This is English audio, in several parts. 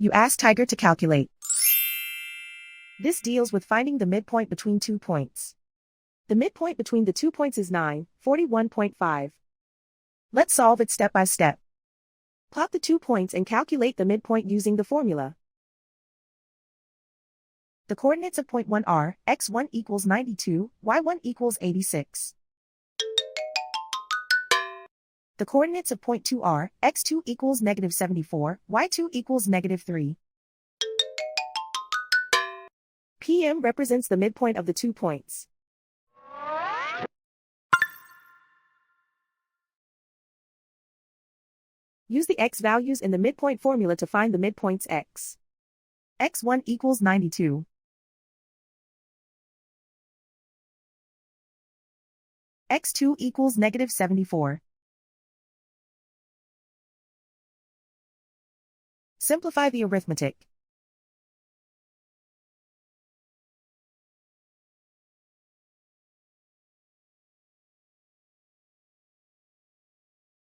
You ask Tiger to calculate. This deals with finding the midpoint between 2 points. The midpoint between the 2 points is 941.5. Let's solve it step by step. Plot the 2 points and calculate the midpoint using the formula. The coordinates of point 1 are x1 equals 92, y1 equals 86. The coordinates of point 2 are x2 equals negative 74, y2 equals negative 3. PM represents the midpoint of the 2 points. Use the x values in the midpoint formula to find the midpoints x. x1 equals 92. x2 equals negative 74. Simplify the arithmetic.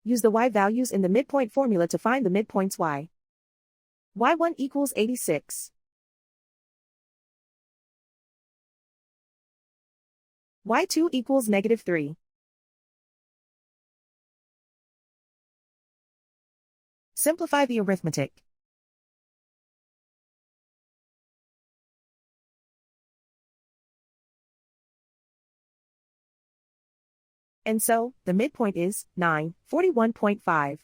Use the y values in the midpoint formula to find the midpoints y. y1 equals 86. y2 equals negative 3. Simplify the arithmetic. And so, the midpoint is 941.5.